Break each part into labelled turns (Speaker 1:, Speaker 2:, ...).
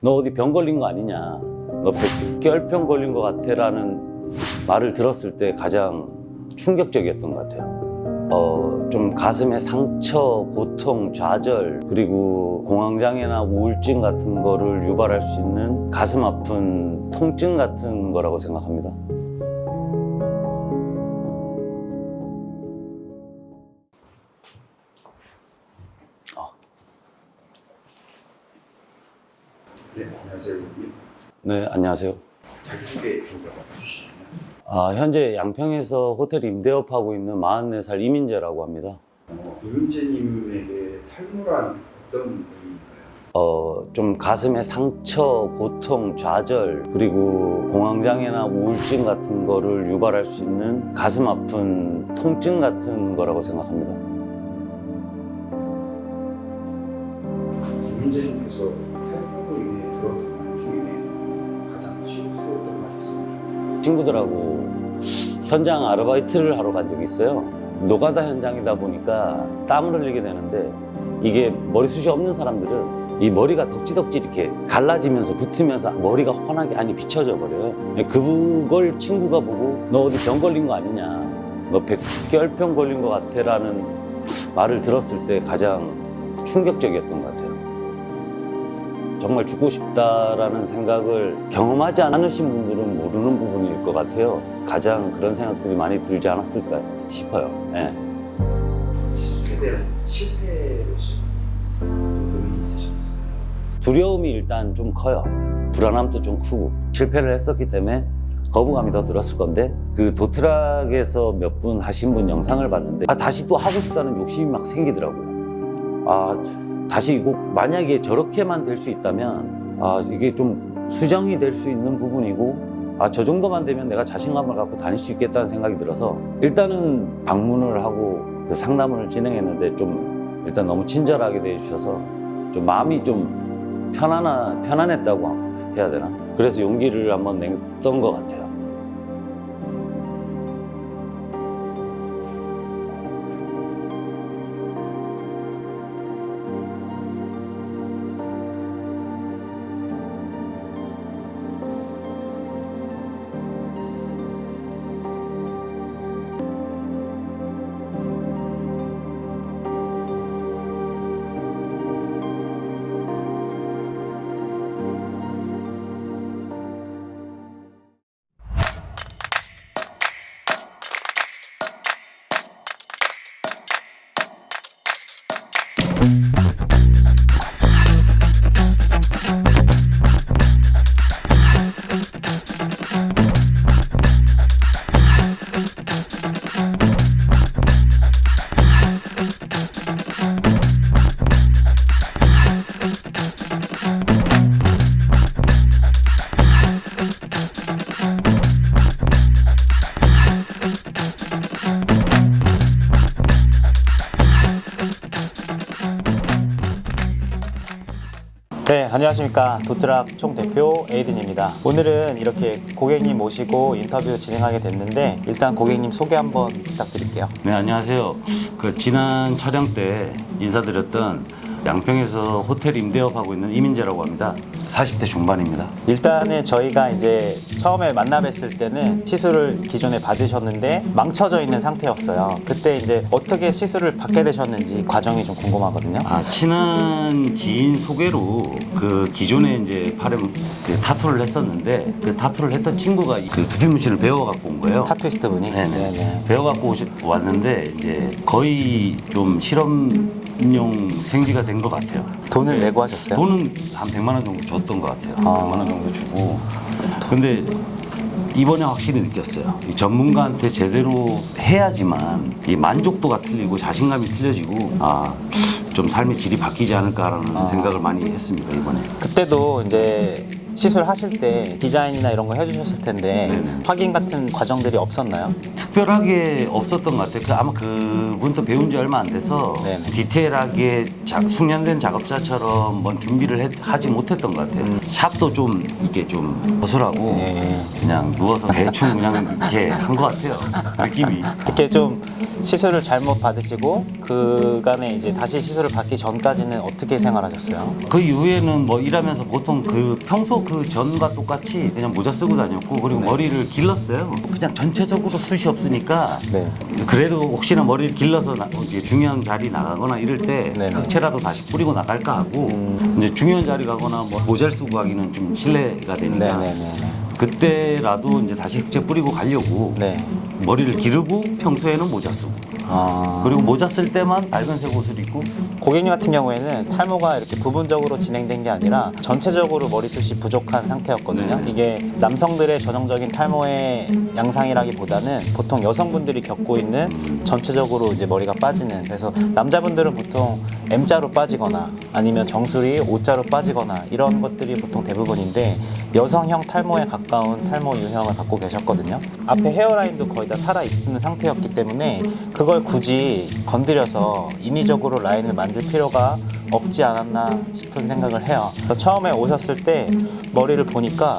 Speaker 1: 너 어디 병 걸린 거 아니냐, 너 백혈병 걸린 거 같아 라는 말을 들었을 때 가장 충격적이었던 것 같아요. 좀 가슴에 상처, 고통, 좌절, 그리고 공황장애나 우울증 같은 거를 유발할 수 있는 가슴 아픈 통증 같은 거라고 생각합니다.
Speaker 2: 네, 안녕하세요.
Speaker 1: 네, 안녕하세요.
Speaker 2: 자기소개 좀 해주시겠나요?
Speaker 1: 현재 양평에서 호텔 임대업하고 있는 44살 이민재라고 합니다.
Speaker 2: 이민재님에게 탈모란 어떤 의미인가요?
Speaker 1: 좀 가슴에 상처, 고통, 좌절, 그리고 공황장애나 우울증 같은 거를 유발할 수 있는 가슴 아픈 통증 같은 거라고 생각합니다.
Speaker 2: 이민재님께서 탈모로 인해 들었던 말 중에 가장 시끄러웠던 말이 있습니다.
Speaker 1: 친구들하고 현장 아르바이트를 하러 간 적이 있어요. 노가다 현장이다 보니까 땀을 흘리게 되는데, 이게 머리숱이 없는 사람들은 이 머리가 덕지덕지 이렇게 갈라지면서 붙으면서 머리가 환하게 안이 비쳐져 버려요. 그걸 친구가 보고 너 어디 병 걸린 거 아니냐, 너 백혈병 걸린 거 같아 라는 말을 들었을 때 가장 충격적이었던 것 같아요. 정말 죽고 싶다라는 생각을 경험하지 않으신 분들은 모르는 부분일 것 같아요. 가장 그런 생각들이 많이 들지 않았을까 싶어요. 네.
Speaker 2: 시술에 대한 실패로서 고민이 있으셨나요?
Speaker 1: 두려움이 일단 좀 커요. 불안함도 좀 크고, 실패를 했었기 때문에 거부감이 더 들었을 건데, 그 도트락에서 몇 분 하신 분 영상을 봤는데 다시 또 하고 싶다는 욕심이 막 생기더라고요. 다시 이거 만약에 저렇게만 될 수 있다면 이게 좀 수정이 될 수 있는 부분이고, 저 정도만 되면 내가 자신감을 갖고 다닐 수 있겠다는 생각이 들어서 일단은 방문을 하고 그 상담을 진행했는데, 좀 일단 너무 친절하게 대해주셔서 좀 마음이 좀 편안했다고 해야 되나? 그래서 용기를 한번 냈던 것 같아요.
Speaker 3: 네, 안녕하십니까. 도트락 총대표 에이든입니다. 오늘은 이렇게 고객님 모시고 인터뷰 진행하게 됐는데, 일단 고객님 소개 한번 부탁드릴게요.
Speaker 1: 네, 안녕하세요. 지난 촬영 때 인사드렸던 양평에서 호텔 임대업하고 있는 이민재라고 합니다. 40대 중반입니다.
Speaker 3: 일단은 저희가 이제 처음에 만나 뵀을 때는 시술을 기존에 받으셨는데 망쳐져 있는 상태였어요. 그때 이제 어떻게 시술을 받게 되셨는지 과정이 좀 궁금하거든요.
Speaker 1: 친한 지인 소개로 그 기존에 이제 팔에 그 타투를 했었는데, 그 타투를 했던 친구가 그 두피 문신을 배워갖고 온 거예요.
Speaker 3: 타투이스트 분이?
Speaker 1: 네네. 배워갖고 왔는데 이제 거의 좀 실험용 생쥐가 된 것 같아요.
Speaker 3: 돈을 내고 하셨어요?
Speaker 1: 돈은 한 100만 원 정도 줬던 것 같아요. 100만 원 정도 주고. 근데 이번에 확실히 느꼈어요. 이 전문가한테 제대로 해야지만 이 만족도가 틀리고 자신감이 틀려지고, 좀 삶의 질이 바뀌지 않을까라는 생각을 많이 했습니다, 이번에.
Speaker 3: 그때도 이제 시술하실 때 디자인이나 이런 거 해주셨을 텐데
Speaker 1: 네네.
Speaker 3: 확인 같은 과정들이 없었나요?
Speaker 1: 특별하게 없었던 것 같아요. 아마 그분도 배운 지 얼마 안 돼서
Speaker 3: 네네.
Speaker 1: 디테일하게 숙련된 작업자처럼 뭔 준비를 하지 못했던 것 같아요. 샵도 좀 이게 좀 허술하고 그냥 누워서 대충 그냥 이렇게 한 것 같아요. 느낌이.
Speaker 3: 이렇게 좀 시술을 잘못 받으시고 그간에 이제 다시 시술을 받기 전까지는 어떻게 생활하셨어요?
Speaker 1: 그 이후에는 뭐 일하면서 보통 그 평소 그 전과 똑같이 그냥 모자 쓰고 다녔고, 그리고 머리를 길렀어요. 그냥 전체적으로 숱이 없으니까
Speaker 3: 네.
Speaker 1: 그래도 혹시나 머리를 길러서 이제 중요한 자리 나가거나 이럴 때
Speaker 3: 네네.
Speaker 1: 흑채라도 다시 뿌리고 나갈까 하고, 이제 중요한 자리 가거나 뭐 모자를 쓰고 가기는 좀 실례가 되니까
Speaker 3: 네네네.
Speaker 1: 그때라도 이제 다시 흑채 뿌리고 가려고
Speaker 3: 네.
Speaker 1: 머리를 기르고 평소에는 모자 쓰고, 그리고 모자 쓸 때만 밝은색 옷을 입고.
Speaker 3: 고객님 같은 경우에는 탈모가 이렇게 부분적으로 진행된 게 아니라 전체적으로 머리숱이 부족한 상태였거든요.
Speaker 1: 네.
Speaker 3: 이게 남성들의 전형적인 탈모의 양상이라기보다는 보통 여성분들이 겪고 있는 전체적으로 이제 머리가 빠지는, 그래서 남자분들은 보통 M자로 빠지거나 아니면 정수리 O자로 빠지거나 이런 것들이 보통 대부분인데, 여성형 탈모에 가까운 탈모 유형을 갖고 계셨거든요. 앞에 헤어라인도 거의 다 살아있는 상태였기 때문에 그걸 굳이 건드려서 인위적으로 라인을 만들 필요가 없지 않았나 싶은 생각을 해요. 그래서 처음에 오셨을 때 머리를 보니까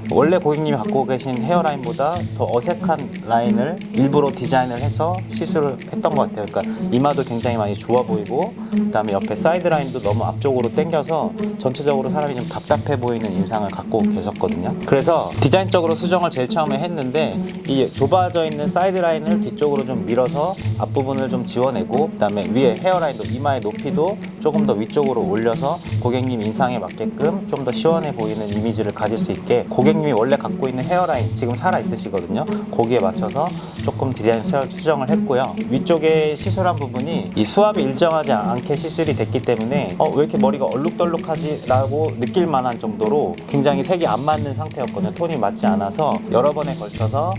Speaker 3: 원래 고객님이 갖고 계신 헤어라인보다 더 어색한 라인을 일부러 디자인을 해서 시술을 했던 것 같아요. 그러니까 이마도 굉장히 많이 좋아 보이고, 그다음에 옆에 사이드 라인도 너무 앞쪽으로 당겨서 전체적으로 사람이 좀 답답해 보이는 인상을 갖고 계셨거든요. 그래서 디자인적으로 수정을 제일 처음에 했는데, 이 좁아져 있는 사이드 라인을 뒤쪽으로 좀 밀어서 앞부분을 좀 지워내고, 그다음에 위에 헤어라인도 이마의 높이도 조금 더 위쪽으로 올려서 고객님 인상에 맞게끔 좀 더 시원해 보이는 이미지를 가질 수 있게, 고객님이 원래 갖고 있는 헤어라인 지금 살아 있으시거든요. 거기에 맞춰서 조금 디자인 수정을 했고요. 위쪽에 시술한 부분이 이 수압이 일정하지 않게 시술이 됐기 때문에 왜 이렇게 머리가 얼룩덜룩하지? 라고 느낄 만한 정도로 굉장히 색이 안 맞는 상태였거든요. 톤이 맞지 않아서 여러 번에 걸쳐서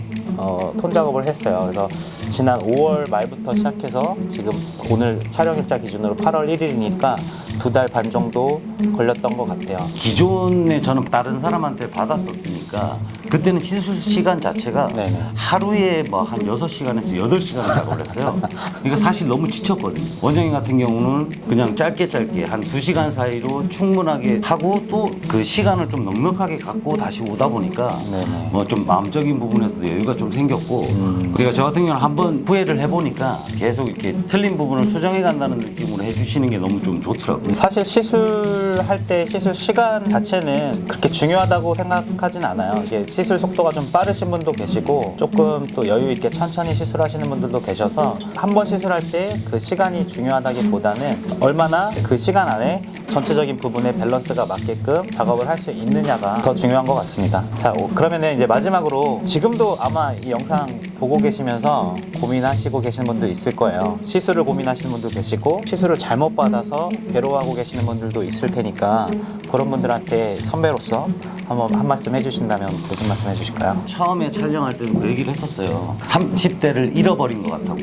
Speaker 3: 톤 작업을 했어요. 그래서 지난 5월 말부터 시작해서 지금 오늘 촬영일자 기준으로 8월 1일이니까 2달 반 정도 걸렸던 것 같아요.
Speaker 1: 기존에 저는 다른 사람한테 받았었으니까 그때는 시술 시간 자체가
Speaker 3: 네네.
Speaker 1: 하루에 뭐 한 6시간에서 8시간을 작업을 했어요. 그러니까 사실 너무 지쳤거든요. 원장님 같은 경우는 그냥 짧게 한 2시간 사이로 충분하게 하고, 또 그 시간을 좀 넉넉하게 갖고 다시 오다 보니까
Speaker 3: 네네.
Speaker 1: 뭐 좀 마음적인 부분에서도 여유가 좀 생겼고, 그러니까 저 같은 경우는 한번 후회를 해보니까 계속 이렇게 틀린 부분을 수정해 간다는 느낌으로 해주시는 게 너무 좀 좋더라고요.
Speaker 3: 사실 시술할 때 시술 시간 자체는 그렇게 중요하다고 생각하진 않아요. 이게 시술 속도가 좀 빠르신 분도 계시고 조금 또 여유 있게 천천히 시술하시는 분들도 계셔서, 한 번 시술할 때 그 시간이 중요하다기보다는 얼마나 그 시간 안에 전체적인 부분에 밸런스가 맞게끔 작업을 할 수 있느냐가 더 중요한 것 같습니다. 자, 그러면은 이제 마지막으로, 지금도 아마 이 영상 보고 계시면서 고민하시고 계시는 분도 있을 거예요. 시술을 고민하시는 분도 계시고, 시술을 잘못 받아서 괴로워하고 계시는 분들도 있을 테니까, 그런 분들한테 선배로서 한번 한 말씀 해주신다면 무슨 말씀 해주실까요?
Speaker 1: 처음에 촬영할 때는 그 얘기를 했었어요. 30대를 잃어버린 것 같다고.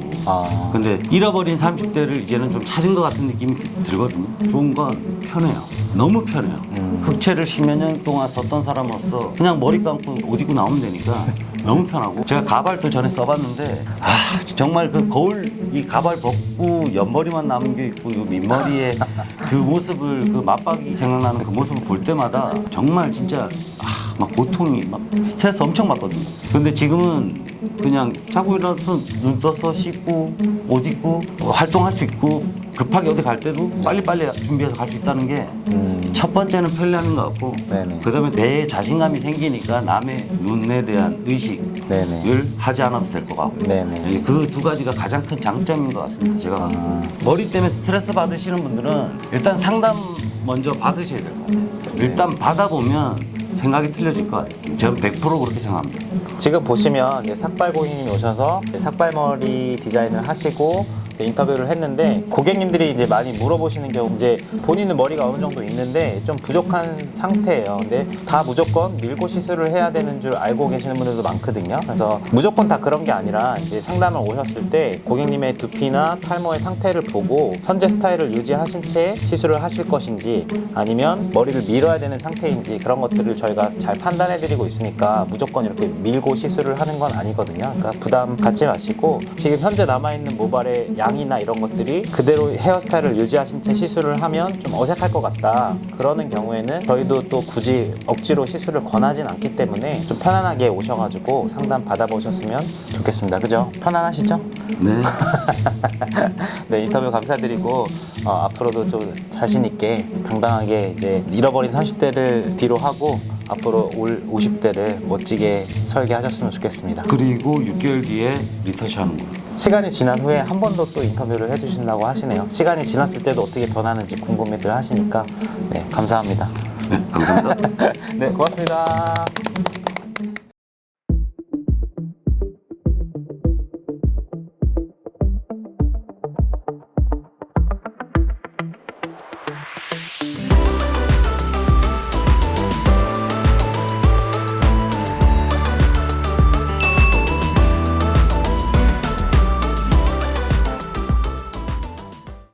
Speaker 1: 근데 잃어버린 30대를 이제는 좀 찾은 것 같은 느낌이 들거든요. 좋은 건 편해요. 너무 편해요. 흑채를 10몇 년 동안 썼던 사람으로서 그냥 머리 감고 옷 입고 나오면 되니까 너무 편하고, 제가 가발도 전에 써봤는데 정말 그 거울 이 가발 벗고 옆머리만 남겨 있고 이 밑머리에 그 모습을, 그 맞박이 생각나는 그 모습을 볼 때마다 정말 진짜 막 고통이, 막 스트레스 엄청 받거든요. 근데 지금은 그냥 자고 일어나서 눈 떠서 씻고 옷 입고 활동할 수 있고, 급하게 어디 갈 때도 빨리빨리 준비해서 갈 수 있다는 게 첫 번째는 편리한 것 같고,
Speaker 3: 네네.
Speaker 1: 그다음에 내 자신감이 생기니까 남의 눈에 대한 의식을
Speaker 3: 네네.
Speaker 1: 하지 않아도 될 것 같고,
Speaker 3: 네네.
Speaker 1: 그 두 가지가 가장 큰 장점인 것 같습니다. 제가 머리 때문에 스트레스 받으시는 분들은 일단 상담 먼저 받으셔야 될 것 같아요. 일단 받아보면 생각이 틀려질 것 같아요. 저는 100% 그렇게 생각합니다.
Speaker 3: 지금 보시면 이제 삭발 고객님이 오셔서 삭발머리 디자인을 하시고 인터뷰를 했는데, 고객님들이 이제 많이 물어보시는 경우, 이제 본인은 머리가 어느 정도 있는데 좀 부족한 상태예요. 근데 다 무조건 밀고 시술을 해야 되는 줄 알고 계시는 분들도 많거든요. 그래서 무조건 다 그런 게 아니라, 이제 상담을 오셨을 때 고객님의 두피나 탈모의 상태를 보고 현재 스타일을 유지하신 채 시술을 하실 것인지, 아니면 머리를 밀어야 되는 상태인지, 그런 것들을 저희가 잘 판단해 드리고 있으니까 무조건 이렇게 밀고 시술을 하는 건 아니거든요. 그러니까 부담 갖지 마시고, 지금 현재 남아있는 모발의 양이나 이런 것들이 그대로 헤어스타일을 유지하신 채 시술을 하면 좀 어색할 것 같다. 그러는 경우에는 저희도 또 굳이 억지로 시술을 권하진 않기 때문에 좀 편안하게 오셔가지고 상담 받아보셨으면 좋겠습니다. 그죠? 편안하시죠?
Speaker 1: 네.
Speaker 3: 네, 인터뷰 감사드리고 앞으로도 좀 자신 있게 당당하게 이제 잃어버린 30대를 뒤로 하고 앞으로 올 50대를 멋지게 설계하셨으면 좋겠습니다.
Speaker 1: 그리고 6개월 뒤에 리터치 하는 거.
Speaker 3: 시간이 지난 후에 한 번 더 또 인터뷰를 해주신다고 하시네요. 시간이 지났을 때도 어떻게 변하는지 궁금해들 하시니까 네, 감사합니다.
Speaker 1: 네, 감사합니다.
Speaker 3: 네, 고맙습니다.